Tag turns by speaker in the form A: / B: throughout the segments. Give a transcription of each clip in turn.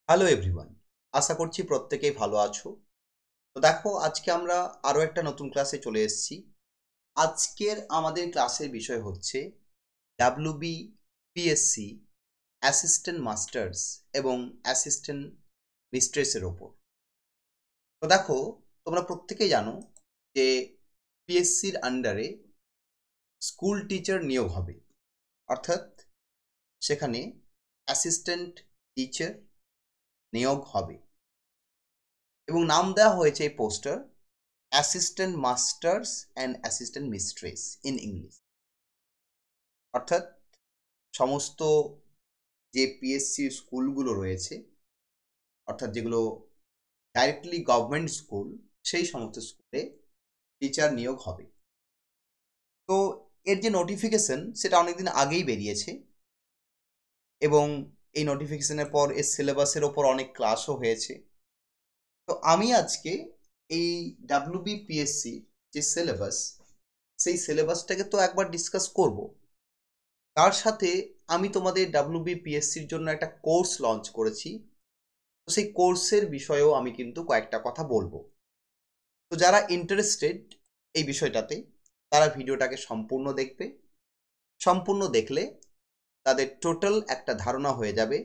A: Hello everyone, আশা করছি প্রত্যেকেই ভালো আছো। তো দেখো, আজকে আমরা আরও একটা নতুন ক্লাসে চলে এসেছি। আজকের আমাদের ক্লাসের বিষয় হচ্ছে ডাব্লিউবি পিএসসি অ্যাসিস্ট্যান্ট মাস্টার্স এবং অ্যাসিস্ট্যান্ট মিস্ট্রেসের ওপর। তো দেখো, তোমরা প্রত্যেকেই জানো যে পিএসসির আন্ডারে স্কুল টিচার নিয়োগ হবে, অর্থাৎ সেখানে অ্যাসিস্ট্যান্ট টিচার নিয়োগ হবে এবং নাম দেওয়া হয়েছে এই poster assistant masters and assistant mistress in English. অর্থাৎ সমস্ত যে পিএসসি স্কুলগুলো রয়েছে, অর্থাৎ যেগুলো ডাইরেক্টলি গভর্নমেন্ট স্কুল, সেই সমস্ত স্কুলে টিচার নিয়োগ হবে। তো এর যে নোটিফিকেশন সেটা অনেকদিন আগেই বেরিয়েছে এবং এই নোটিফিকেশনের পর এর সিলেবাসের ওপর অনেক ক্লাসও হয়েছে। তো আমি আজকে এই ডাব্লিউবিপিএসসি যে সিলেবাস, সেই সিলেবাসটাকে তো একবার ডিসকাস করব। তার সাথে আমি তোমাদের ডাব্লিউবিপিএসসির জন্য একটা কোর্স লঞ্চ করেছি, তো সেই কোর্সের বিষয়েও আমি কিন্তু কয়েকটা কথা বলবো। তো যারা ইন্টারেস্টেড এই বিষয়টাতে, তারা ভিডিওটাকে সম্পূর্ণ দেখবে। সম্পূর্ণ দেখলে তাদের টোটাল একটা ধারণা হয়ে যাবে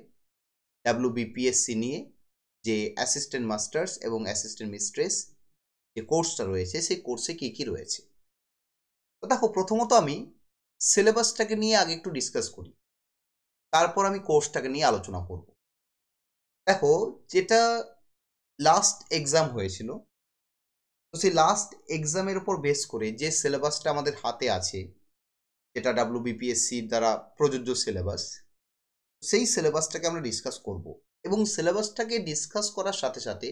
A: ডাব্লিউবিপিএসসি নিয়ে, যে অ্যাসিস্ট্যান্ট মাস্টার্স এবং অ্যাসিস্ট্যান্ট মিস্ট্রেস যে কোর্সটা রয়েছে, সেই কোর্সে কী কী রয়েছে। তো দেখো, প্রথমত আমি সিলেবাসটাকে নিয়ে আগে একটু ডিসকাস করি, তারপর আমি কোর্সটাকে নিয়ে আলোচনা করব। দেখো, যেটা লাস্ট এক্সাম হয়েছিল, তো সেই লাস্ট এক্সামের উপর বেস করে যে সিলেবাসটা আমাদের হাতে আছে, যেটা ডাব্লিউবিপিএসসির দ্বারা প্রযোজ্য সিলেবাস, সেই সিলেবাসটাকে আমরা ডিসকাস করব। এবং সিলেবাসটাকে ডিসকাস করার সাথে সাথে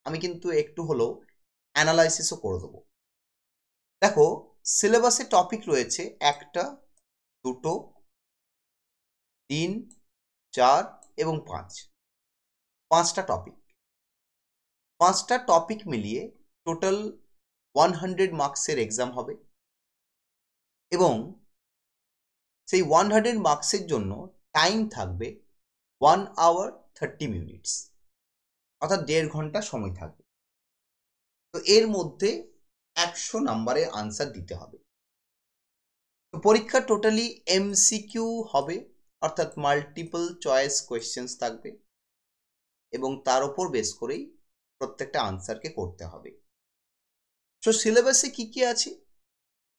A: আমি কিন্তু একটু হলেও অ্যানালাইসিসও করে দেবো। দেখো, সিলেবাসে টপিক রয়েছে 1, 2, 3, 4 এবং 5, 5টা টপিক। 5টা টপিক মিলিয়ে টোটাল 100 মার্কসের এক্সাম হবে এবং সেই 100 মার্কসের জন্য টাইম থাকবে 1 আওয়ার 30 মিনিটস, অর্থাৎ 1.5 ঘন্টা সময় থাকবে। তো এর মধ্যে 100 নাম্বারের আনসার দিতে হবে। তো পরীক্ষা টোটালি এমসিকিউ হবে, অর্থাৎ মাল্টিপল চয়েস কোয়েশ্চেন্স থাকবে এবং তার উপর বেস করেই প্রত্যেকটা আনসারকে করতে হবে। তো সিলেবাসে কি কি আছে?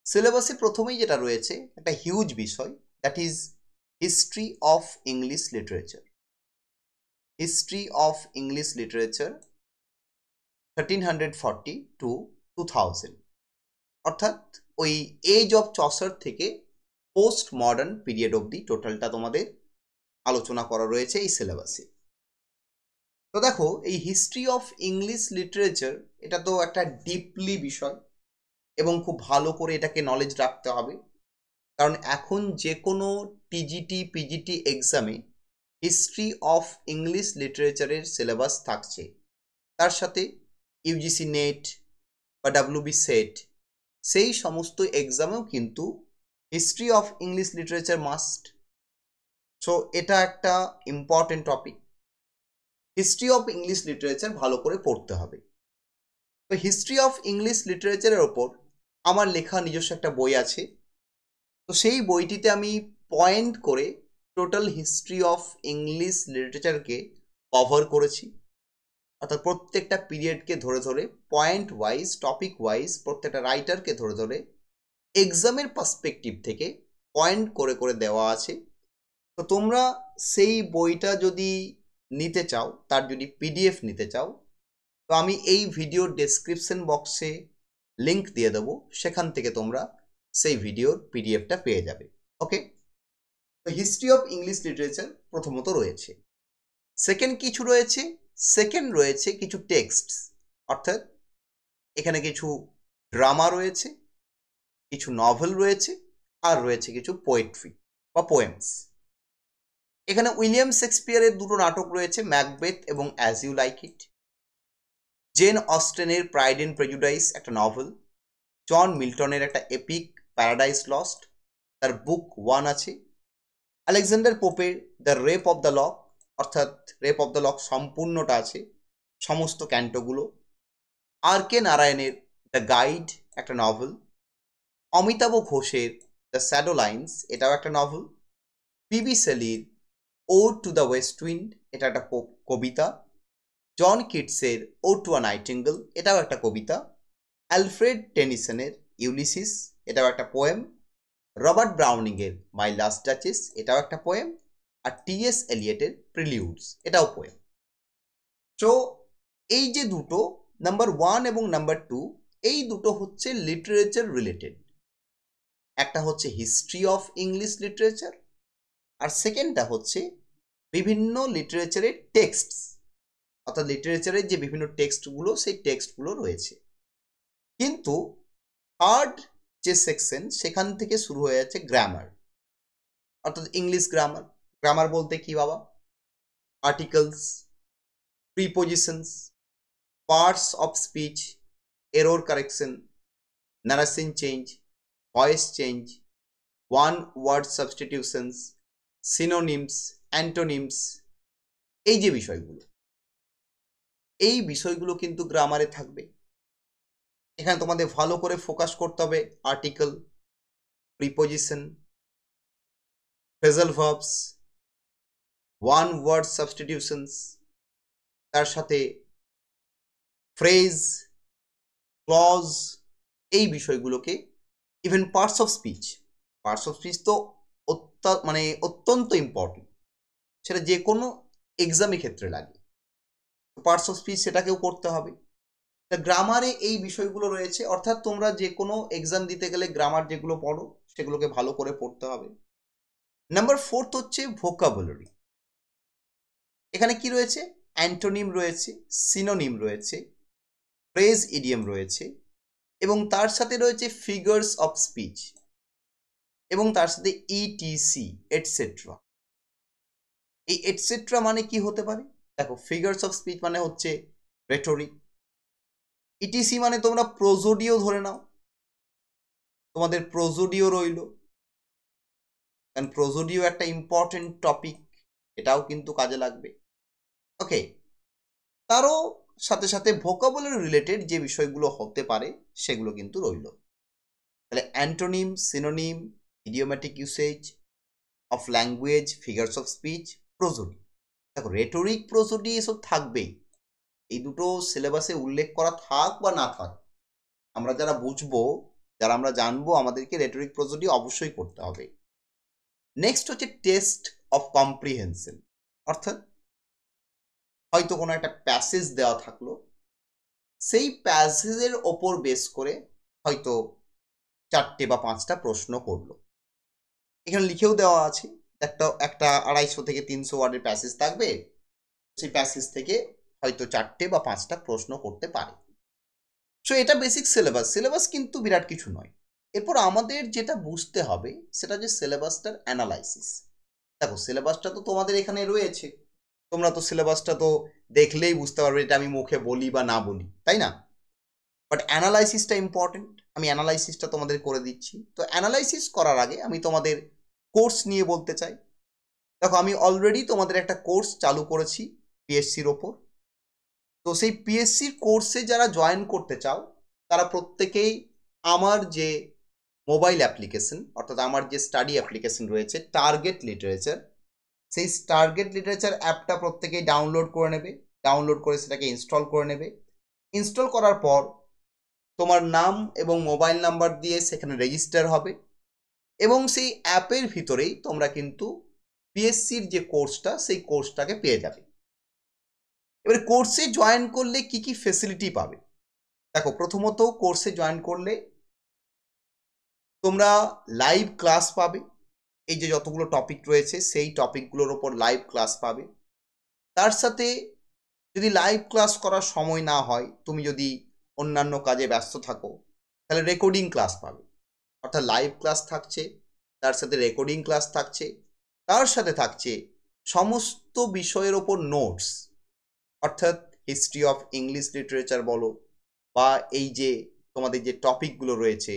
A: সিলেবাসে প্রথমেই যেটা রয়েছে একটা হিউজ বিষয়, that is history of English literature. History of English literature 1340 to 2000, অর্থাৎ ওই এজ অফ চসার থেকে পোস্ট মডার্ন পিরিয়ড অবধি টোটালটা তোমাদের আলোচনা করা রয়েছে এই সিলেবাসে। তো দেখো, এই হিস্ট্রি অফ ইংলিশ লিটারেচার এটা তো একটা ডিপলি বিষয় এবং খুব ভালো করে এটাকে নলেজ রাখতে হবে, কারণ এখন যে কোনো টিজিটি পিজিটি এক্সামে হিস্ট্রি অফ ইংলিশ লিটারেচারের সিলেবাস থাকছে। তার সাথে ইউজিসি নেট বা ডাব্লিউবি সেট, সেই সমস্ত এক্সামেও কিন্তু history of English literature must. So এটা একটা important topic. History of English literature ভালো করে পড়তে হবে। তো হিস্ট্রি অফ ইংলিশ লিটারেচারের ওপর আমার লেখা নিজস্ব একটা বই আছে। তো সেই বইটিতে আমি পয়েন্ট করে টোটাল হিস্ট্রি অফ ইংলিশ লিটারেচারকে কভার করেছি, অর্থাৎ প্রত্যেকটা পিরিয়ডকে ধরে ধরে পয়েন্ট ওয়াইজ, টপিক ওয়াইজ, প্রত্যেকটা রাইটারকে ধরে ধরে এক্সামের পার্সপেক্টিভ থেকে পয়েন্ট করে করে দেওয়া আছে। তো তোমরা সেই বইটা যদি নিতে চাও, তার যদি পিডিএফ নিতে চাও, তো আমি এই ভিডিওর ডেসক্রিপশন বক্সে লিঙ্ক দিয়ে দেবো, সেখান থেকে তোমরা সেই ভিডিওর পিডিএফটা পেয়ে যাবে। ওকে, তো হিস্ট্রি অফ ইংলিশ লিটারেচার প্রথমত রয়েছে। সেকেন্ড কিছু রয়েছে, সেকেন্ড রয়েছে কিছু টেক্সট, অর্থাৎ এখানে কিছু ড্রামা রয়েছে, কিছু নভেল রয়েছে, আর রয়েছে কিছু পোয়েট্রি বা পোয়েমস। এখানে উইলিয়াম শেক্সপিয়ারের দুটো নাটক রয়েছে, ম্যাকবেথ এবং As You Like It. Jane অস্টেনের প্রাইড এন্ড প্রেজুডাইস একটা নভেল। জন মিল্টনের একটা এপিক প্যারাডাইস লস্ট, তার বুক 1 আছে। আলেকজান্ডার পোপের the Rape of the Lock, অর্থাৎ রেপ অফ দ্য লক সম্পূর্ণটা আছে, সমস্ত ক্যান্টোগুলো। আর কে নারায়ণের দ্য গাইড একটা নভেল, অমিতাভ ঘোষের দ্য শ্যাডো লাইন্স এটাও একটা নভেল, পিবি শেলির Ode to the West Wind এটা একটা কবিতা, জন কিটসের ওড টু আ নাইটিঙ্গেল এটাও একটা কবিতা, অ্যালফ্রেড টেনিসনের ইউলিসিস এটাও একটা পোয়েম, রবার্ট ব্রাউনিংয়ের মাই লাস্ট ডাচেস এটাও একটা পোয়েম, আর টি.এস. এলিয়টের প্রিলিউডস এটাও পোয়েম। সো এই যে দুটো নাম্বার 1 এবং নাম্বার 2 এই দুটো হচ্ছে লিটারেচার রিলেটেড, একটা হচ্ছে হিস্ট্রি অফ ইংলিশ লিটারেচার আর সেকেন্ডটা হচ্ছে বিভিন্ন লিটারেচারের টেক্সট, অর্থাৎ লিটারেচারের যে বিভিন্ন টেক্সটগুলো সেই টেক্সটগুলো রয়েছে। কিন্তু থার্ড যে সেকশন সেখান থেকে শুরু হয়ে যাচ্ছে গ্রামার, অর্থাৎ ইংলিশ গ্রামার। গ্রামার বলতে কি বাবা? Articles, prepositions, parts of speech, error correction, narration change, voice change, one word substitutions, synonyms, antonyms, এই যে বিষয়গুলো, এই বিষয়গুলো কিন্তু গ্রামারে থাকবে। এখানে তোমাদের ভালো করে ফোকাস করতে হবে article, preposition, phrasal verbs, one word substitutions, তার সাথে ফ্রেজ, ক্লজ, এই বিষয়গুলোকে, even parts of speech. Parts of speech তো অত্যন্ত ইম্পর্টেন্ট, সেটা যে কোনো এক্সামের ক্ষেত্রে লাগে। পার্টস অফ স্পিচ সেটাকেও করতে হবে। গ্রামারে এই বিষয়গুলো রয়েছে, অর্থাৎ তোমরা যে কোনো এক্সাম দিতে গেলে গ্রামার যেগুলো পড়ো সেগুলোকে ভালো করে পড়তে হবে। নাম্বার 4 হচ্ছে ভোকাবুলারি। এখানে কি রয়েছে? অ্যান্টোনিম রয়েছে, সিনোনিম রয়েছে, ফ্রেজ ইডিয়ম রয়েছে, এবং তার সাথে রয়েছে ফিগার্স অফ স্পিচ, এবং তার সাথে ইটিসি এটসেট্রা। এই এটসেট্রা মানে কি হতে পারে? দেখো, ফিগার্স অফ স্পিচ মানে হচ্ছে রেটরিক, ইটিসি মানে তোমরা প্রোজোডিও ধরে নাও, তোমাদের প্রোজোডিও রইল, কারণ প্রোজোডিও একটা ইম্পর্টেন্ট টপিক, এটাও কিন্তু কাজে লাগবে। ওকে, তারও সাথে সাথে ভোকাবুলারি রিলেটেড যে বিষয়গুলো হতে পারে সেগুলো কিন্তু রইল। তাহলে antonym, synonym, idiomatic usage of language, figures of speech, prosody. দেখো, রেটরিক, প্রোজোডি এসব থাকবেই, এই দুটো সিলেবাসে উল্লেখ করা থাক বা না থাক, আমরা যারা বুঝবো, যারা আমরা জানবো, আমাদেরকে রেটরিক, প্রোজোডি অবশ্যই করতে হবে। নেক্সট হচ্ছে টেস্ট অফ কম্প্রিহেনশন, অর্থাৎ হয়তো কোনো একটা প্যাসেজ দেওয়া থাকলো, সেই প্যাসেজের ওপর বেস করে হয়তো 4টে বা 5টা প্রশ্ন করলো। এখানে লিখেও দেওয়া আছে, একটা 250 থেকে 300 ওয়ার্ডের প্যাসেজ থাকবে, সেই প্যাসেজ থেকে হয়তো 4টে বা 5টা প্রশ্ন করতে পারে। সো এটা বেসিক সিলেবাস। সিলেবাস কিন্তু বিরাট কিছু নয়। এরপর আমাদের যেটা বুঝতে হবে সেটা যে সিলেবাসটার অ্যানালাইসিস। দেখো, সিলেবাসটা তো তোমাদের এখানে রয়েছে, তোমরা তো সিলেবাসটা তো দেখলেই বুঝতে পারবে এটা আমি মুখে বলি বা না বলি, তাই না? বাট অ্যানালাইসিসটা ইম্পর্টেন্ট, আমি অ্যানালাইসিসটা তোমাদের করে দিচ্ছি। তো অ্যানালাইসিস করার আগে আমি তোমাদের কোর্স নিয়ে বলতে চাই। দেখো, আমি অলরেডি তোমাদের একটা কোর্স চালু করেছি পিএসসির ওপর। তো সেই পিএসসির কোর্সে যারা জয়েন করতে চাও তারা প্রত্যেকেই আমার যে মোবাইল অ্যাপ্লিকেশন, অর্থাৎ আমার যে স্টাডি অ্যাপ্লিকেশন রয়েছে টার্গেট লিটারেচার, সেই টার্গেট লিটারেচার অ্যাপটা প্রত্যেকেই ডাউনলোড করে নেবে। ডাউনলোড করে সেটাকে ইনস্টল করে নেবে। ইনস্টল করার পর তোমার নাম এবং মোবাইল নাম্বার দিয়ে সেখানে রেজিস্টার হবে, এবং সেই অ্যাপের ভিতরেই তোমরা কিন্তু পিএসসির যে কোর্সটা সেই কোর্সটাকে পেয়ে যাবে। এবার কোর্সে জয়েন করলে কি কি ফেসিলিটি পাবে? দেখো, প্রথমত কোর্সে জয়েন করলে তোমরা লাইভ ক্লাস পাবে, এই যে যতগুলো টপিক রয়েছে সেই টপিকগুলোর ওপর লাইভ ক্লাস পাবে। তার সাথে যদি লাইভ ক্লাস করার সময় না হয়, তুমি যদি অন্যান্য কাজে ব্যস্ত থাকো, তাহলে রেকর্ডিং ক্লাস পাবে। অর্থাৎ লাইভ ক্লাস থাকছে, তার সাথে রেকর্ডিং ক্লাস থাকছে, তার সাথে থাকছে সমস্ত বিষয়ের ওপর নোটস, অর্থাৎ হিস্ট্রি অফ ইংলিশ লিটারেচার বলো, বা এই যে তোমাদের যে টপিকগুলো রয়েছে,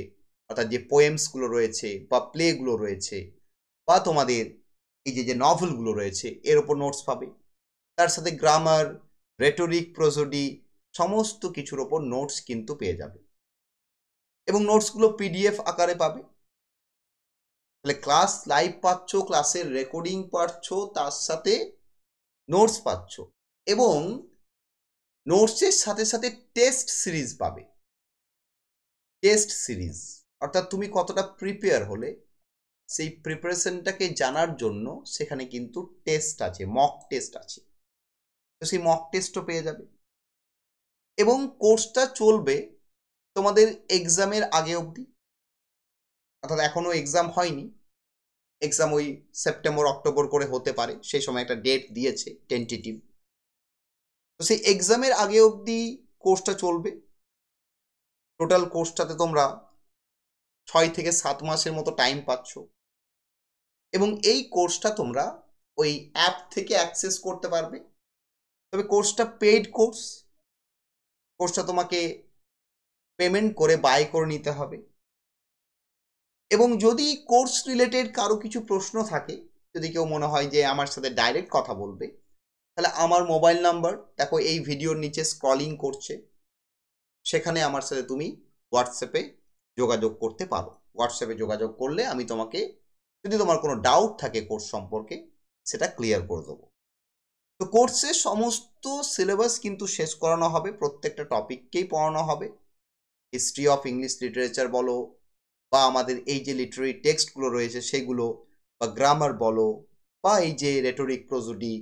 A: অর্থাৎ যে পোয়েমসগুলো রয়েছে বা প্লেগুলো রয়েছে, বা তোমাদের এই যে নভেলগুলো রয়েছে এর ওপর নোটস পাবে। তার সাথে গ্রামার, রেটরিক, প্রোসোডি সমস্ত কিছুর ওপর নোটস কিন্তু পেয়ে যাবে এবং নোটসগুলো পিডিএফ আকারে পাবে। তাহলে ক্লাস লাইভ পাচ্ছ, ক্লাসের রেকর্ডিং পাচ্ছ, তার সাথে নোটস পাচ্ছ এবং নোটসের সাথে সাথে টেস্ট সিরিজ পাবে। টেস্ট সিরিজ অর্থাৎ তুমি কতটা প্রিপেয়ার হলে সেই প্রিপারেশনটাকে জানার জন্য সেখানে কিন্তু টেস্ট আছে, মক টেস্ট আছে, তো সেই মক টেস্টও পেয়ে যাবে। এবং কোর্সটা চলবে তোমাদের এক্সামের আগে অবধি, অর্থাৎ এখনো এক্সাম হয়নি, এক্সাম ওই সেপ্টেম্বর অক্টোবর করে হতে পারে, সেই সময় একটা ডেট দিয়েছে টেন্টেটিভ। তো সেই এক্সামের আগে অবধি কোর্সটা চলবে। টোটাল কোর্সটাতে তোমরা 6 থেকে 7 মাসের মতো টাইম পাচ্ছ এবং এই কোর্সটা তোমরা ওই অ্যাপ থেকে অ্যাক্সেস করতে পারবে। তবে কোর্সটা পেইড কোর্স, কোর্সটা তোমাকে পেমেন্ট করে বাই করে নিতে হবে। এবং যদি কোর্স রিলেটেড কারো কিছু প্রশ্ন থাকে, যদি কেউ মনে হয় যে আমার সাথে ডাইরেক্ট কথা বলবে, তাহলে আমার মোবাইল নাম্বার দেখো এই ভিডিওর নিচে স্ক্রলিং করছে, সেখানে আমার সাথে তুমি হোয়াটসঅ্যাপে যোগাযোগ করতে পারো। হোয়াটসঅ্যাপে যোগাযোগ করলে আমি তোমাকে, যদি তোমার কোনো ডাউট থাকে কোর্স সম্পর্কে, সেটা ক্লিয়ার করে দেবো। তো কোর্সের সমস্ত সিলেবাস কিন্তু শেষ করানো হবে, প্রত্যেকটা টপিককেই পড়ানো হবে। হিস্ট্রি অফ ইংলিশ লিটারেচার বলো, বা আমাদের এই যে লিটারেরি টেক্সটগুলো রয়েছে সেগুলো, বা গ্রামার বলো, বা এই যে রেটরিক, প্রোসোডি,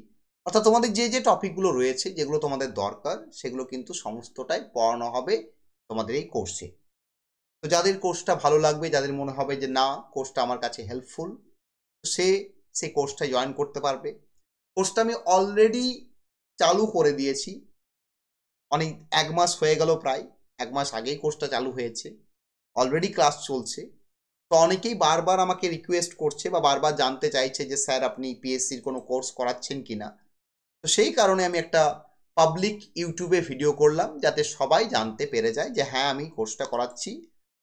A: অর্থাৎ তোমাদের যে যে টপিকগুলো রয়েছে যেগুলো তোমাদের দরকার, সেগুলো কিন্তু সমস্তটাই পড়ানো হবে তোমাদের এই কোর্সে। তো যাদের কোর্সটা ভালো লাগবে, যাদের মনে হবে যে না কোর্সটা আমার কাছে হেল্পফুল, সেই কোর্সটা জয়েন করতে পারবে। কোর্সটা আমি অলরেডি চালু করে দিয়েছি, অনেক 1 মাস হয়ে গেল, প্রায় 1 মাস আগেই কোর্সটা চালু হয়েছে, অলরেডি ক্লাস চলছে। তো অনেকেই বারবার আমাকে রিকোয়েস্ট করছে বা বারবার জানতে চাইছে যে স্যার আপনি পিএসসির কোনো কোর্স করাচ্ছেন কিনা। তো সেই কারণে আমি একটা পাবলিক ইউটিউবে ভিডিও করলাম, যাতে সবাই জানতে পেরে যায় যে হ্যাঁ আমি কোর্সটা করাচ্ছি।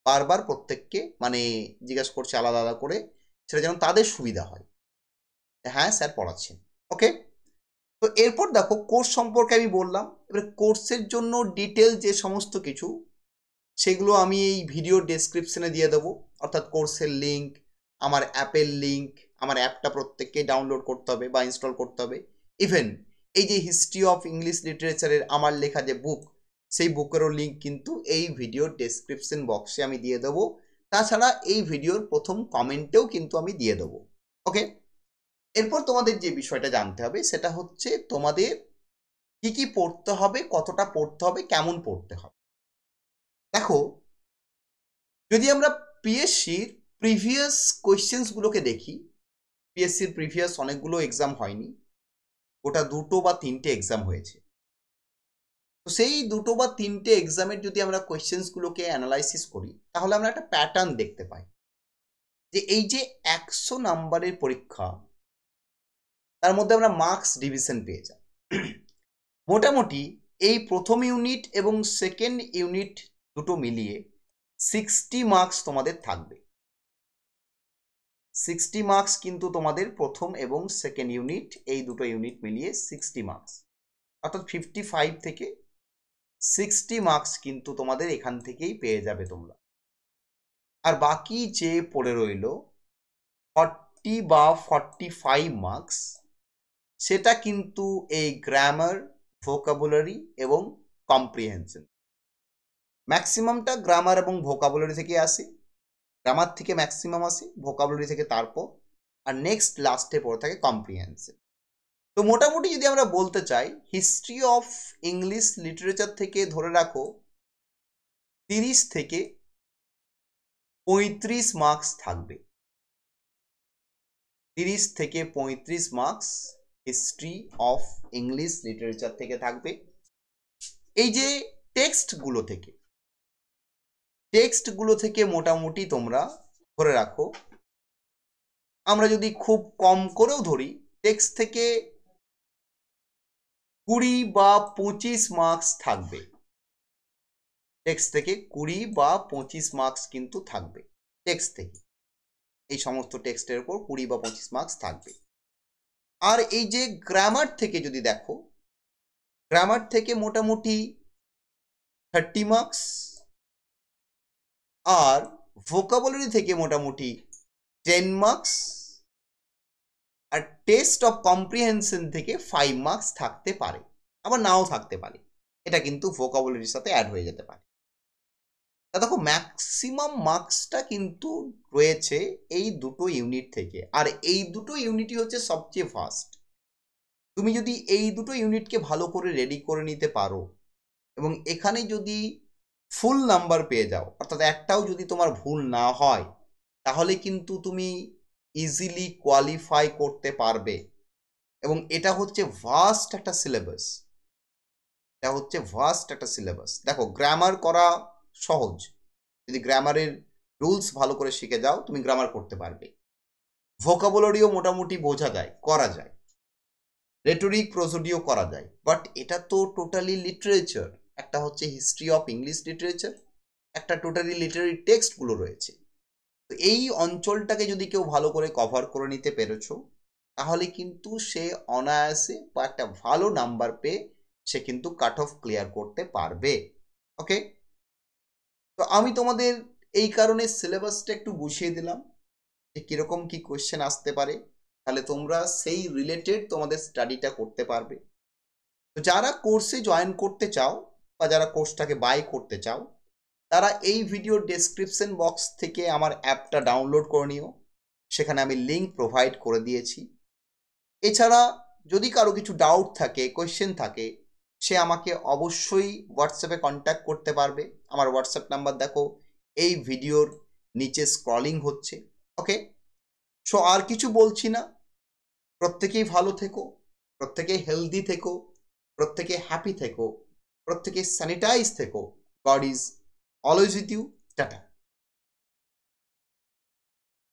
A: বারবার প্রত্যেককে মানে জিজ্ঞাসা করছে আলাদা আলাদা করে, সেটা যেন তাদের সুবিধা হয়, হ্যাঁ স্যার পড়াচ্ছেন। ওকে, তো এরপর দেখো কোর্স সম্পর্কে আমি বললাম। এবার কোর্সের জন্য ডিটেল যে সমস্ত কিছু, সেগুলো আমি এই ভিডিও ডেসক্রিপশনে দিয়ে দেবো, অর্থাৎ কোর্সের লিঙ্ক, আমার অ্যাপের লিঙ্ক, আমার অ্যাপটা প্রত্যেককে ডাউনলোড করতে হবে বা ইনস্টল করতে হবে। ইভেন এই যে হিস্ট্রি অফ ইংলিশ লিটারেচারের আমার লেখা যে বুক, সেই বুকেরও লিঙ্ক কিন্তু এই ভিডিওর ডেসক্রিপশন বক্সে আমি দিয়ে দেবো। তাছাড়া এই ভিডিওর প্রথম কমেন্টেও কিন্তু আমি দিয়ে দেবো। ওকে, এরপর তোমাদের যে বিষয়টা জানতে হবে সেটা হচ্ছে তোমাদের কি কি পড়তে হবে, কতটা পড়তে হবে, কেমন পড়তে হবে। দেখো, যদি আমরা পিএসসির প্রিভিয়াস কোয়েশ্চেন্সগুলোকে দেখি, পিএসসির প্রিভিয়াস অনেকগুলো এক্সাম হয়নি, ওটা 2টো বা 3টে এক্সাম হয়েছে। তো সেই 2টো বা 3টে এক্সামের যদি আমরা কোয়েশ্চেন্সগুলোকে অ্যানালাইসিস করি, তাহলে আমরা একটা প্যাটার্ন দেখতে পাই যে এই যে 100 নাম্বারের পরীক্ষা, তার মধ্যে আমরা মার্কস ডিভিশন পেয়ে যাই। মোটামুটি এই প্রথম ইউনিট এবং সেকেন্ড ইউনিট দুটো মিলিয়ে 60 মার্কস তোমাদের থাকবে। 60 মার্কস কিন্তু তোমাদের প্রথম এবং সেকেন্ড ইউনিট, এই দুটো ইউনিট মিলিয়ে 60 মার্কস, অর্থাৎ 55 থেকে 60 মার্কস কিন্তু তোমাদের এখান থেকেই পেয়ে যাবে তোমরা। আর বাকি যে পড়ে রইল 40 বা 45 মার্কস, সেটা কিন্তু এই গ্রামার, ভোকাবুলারি এবং কম্প্রিহেনশন, ম্যাক্সিমামটা গ্রামার এবং ভোকাবুলারি থেকে আসে, গ্রামার থেকে ম্যাক্সিমাম আসে, ভোকাবুলারি থেকে তারপর, আর নেক্সট লাস্টে পড়ে থাকে কম্প্রিহেনশন। তো মোটামুটি যদি আমরা বলতে চাই, হিস্ট্রি অফ ইংলিশ লিটারেচার থেকে ধরে রাখো 30 থেকে 35 মার্কস থাকবে। 30 থেকে 35 marks history of English literature থেকে থাকবে। এই যে টেক্সটগুলো থেকে মোটামুটি তোমরা ধরে রাখো, আমরা যদি খুব কম করেও ধরি, টেক্সট থেকে 20 বা 25 মার্কস থাকবে। টেক্সট থেকে 20 বা 25 মার্কস কিন্তু থাকবে। টেক্সট থেকে এই সমস্ত টেক্সটের উপর 20 বা 25 মার্কস থাকবে। আর এই যে গ্রামার থেকে যদি দেখো, গ্রামার থেকে মোটামুটি 30 মার্কস, আর ভোকাবুলারি থেকে মোটামুটি 10 মার্কস, আর টেস্ট অফ কম্প্রিহেনশন থেকে 5 মার্কস থাকতে পারে, আবার নাও থাকতে পারে। এটা কিন্তু ভোকাবুলারির সাথে অ্যাড হয়ে যেতে পারে। তা দেখো ম্যাক্সিমাম মার্কসটা কিন্তু রয়েছে এই দুটো ইউনিট থেকে, আর এই দুটো ইউনিটই হচ্ছে সবচেয়ে ফার্স্ট। তুমি যদি এই দুটো ইউনিটকে ভালো করে রেডি করে নিতে পারো এবং এখানে যদি ফুল নাম্বার পেয়ে যাও, অর্থাৎ একটাও যদি তোমার ভুল না হয়, তাহলে কিন্তু তুমি ইজিলি কোয়ালিফাই করতে পারবে। এবং এটা হচ্ছে ভাস্ট একটা সিলেবাস, এটা হচ্ছে ভাস্ট একটা সিলেবাস। দেখো গ্রামার করা সহজ, যদি গ্রামারের রুলস ভালো করে শিখে যাও তুমি গ্রামার করতে পারবে। ভোকাবুলারিও মোটামুটি বোঝা যায়, করা যায়, রেটরিক প্রোসোডিও করা যায়, বাট এটা তো টোটালি লিটারেচার। একটা হচ্ছে হিস্ট্রি অফ ইংলিশ লিটারেচার, একটা টোটালি লিটারেরি টেক্সটগুলো রয়েছে। তো এই অঞ্চলটাকে যদি কেউ ভালো করে কভার করে নিতে পেরেছো, তাহলে কিন্তু সে অনায়াসে বা একটা ভালো নাম্বার পেয়ে সে কিন্তু কাট অফ ক্লিয়ার করতে পারবে। ওকে, তো আমি তোমাদের এই কারণে সিলেবাসটা একটু বুঝিয়ে দিলাম যে কীরকম কী কোয়েশ্চেন আসতে পারে, তাহলে তোমরা সেই রিলেটেড তোমাদের স্টাডিটা করতে পারবে। তো যারা কোর্সে জয়েন করতে চাও বা যারা কোর্সটাকে বাই করতে চাও, তারা এই ভিডিওর ডেসক্রিপশন বক্স থেকে আমার অ্যাপটা ডাউনলোড করে নিও, সেখানে আমি লিঙ্ক প্রোভাইড করে দিয়েছি। এছাড়া যদি কারো কিছু ডাউট থাকে, কোয়েশ্চেন থাকে, সে আমাকে অবশ্যই হোয়াটসঅ্যাপে কন্ট্যাক্ট করতে পারবে। আমার হোয়াটসঅ্যাপ নাম্বার দেখো এই ভিডিওর নিচে স্ক্রলিং হচ্ছে। ওকে, সো আর কিছু বলছি না, প্রত্যেকেই ভালো থেকো, প্রত্যেকেই হেলদি থেকো, প্রত্যেকে হ্যাপি থেকো, প্রত্যেকে স্যানিটাইজ থেকো। God is always with you. Tata.